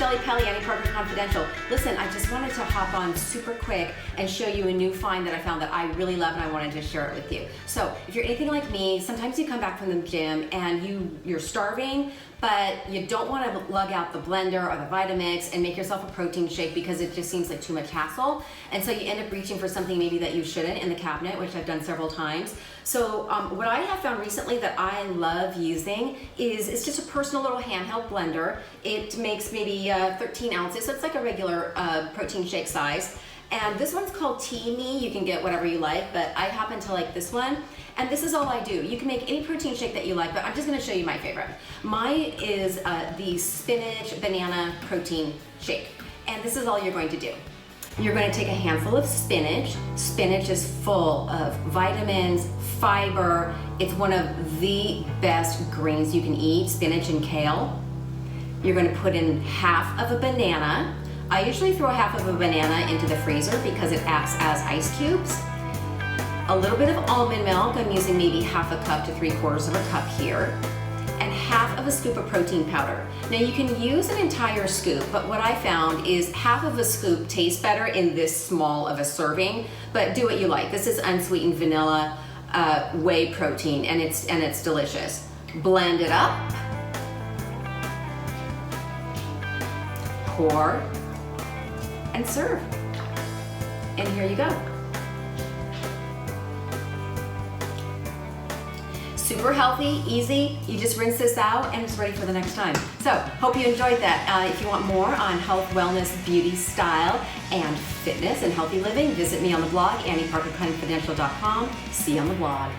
Shelli, Pelly, Anti-Progress Confidential. Listen, I just wanted to hop on super quick and show you a new find that I found that I really love, and I wanted to share it with you. So if you're anything like me, sometimes you come back from the gym and you're starving, but you don't want to lug out the blender or the Vitamix and make yourself a protein shake because it just seems like too much hassle. And so you end up reaching for something maybe that you shouldn't in the cabinet, which I've done several times. So what I have found recently that I love using is it's just a personal little handheld blender. It makes maybe 13 ounces, so it's like a regular protein shake size. And this one's called Tea Me. You can get whatever you like, but I happen to like this one. And this is all I do. You can make any protein shake that you like, but I'm just gonna show you my favorite. Mine is the spinach banana protein shake. And this is all you're going to do. You're going to take a handful of spinach. Spinach is full of vitamins, fiber. It's one of the best greens you can eat, spinach and kale. You're going to put in half of a banana. I usually throw half of a banana into the freezer because it acts as ice cubes. A little bit of almond milk. I'm using maybe half a cup to 3/4 of a cup here. And half of a scoop of protein powder. Now you can use an entire scoop, but what I found is half of a scoop tastes better in this small of a serving, but do what you like. This is unsweetened vanilla whey protein, and it's delicious. Blend it up. Pour and serve. And here you go. Super healthy, easy. You just rinse this out and it's ready for the next time. So, hope you enjoyed that. If you want more on health, wellness, beauty, style, and fitness and healthy living, visit me on the blog, antiparkerconfidential.com. See you on the blog.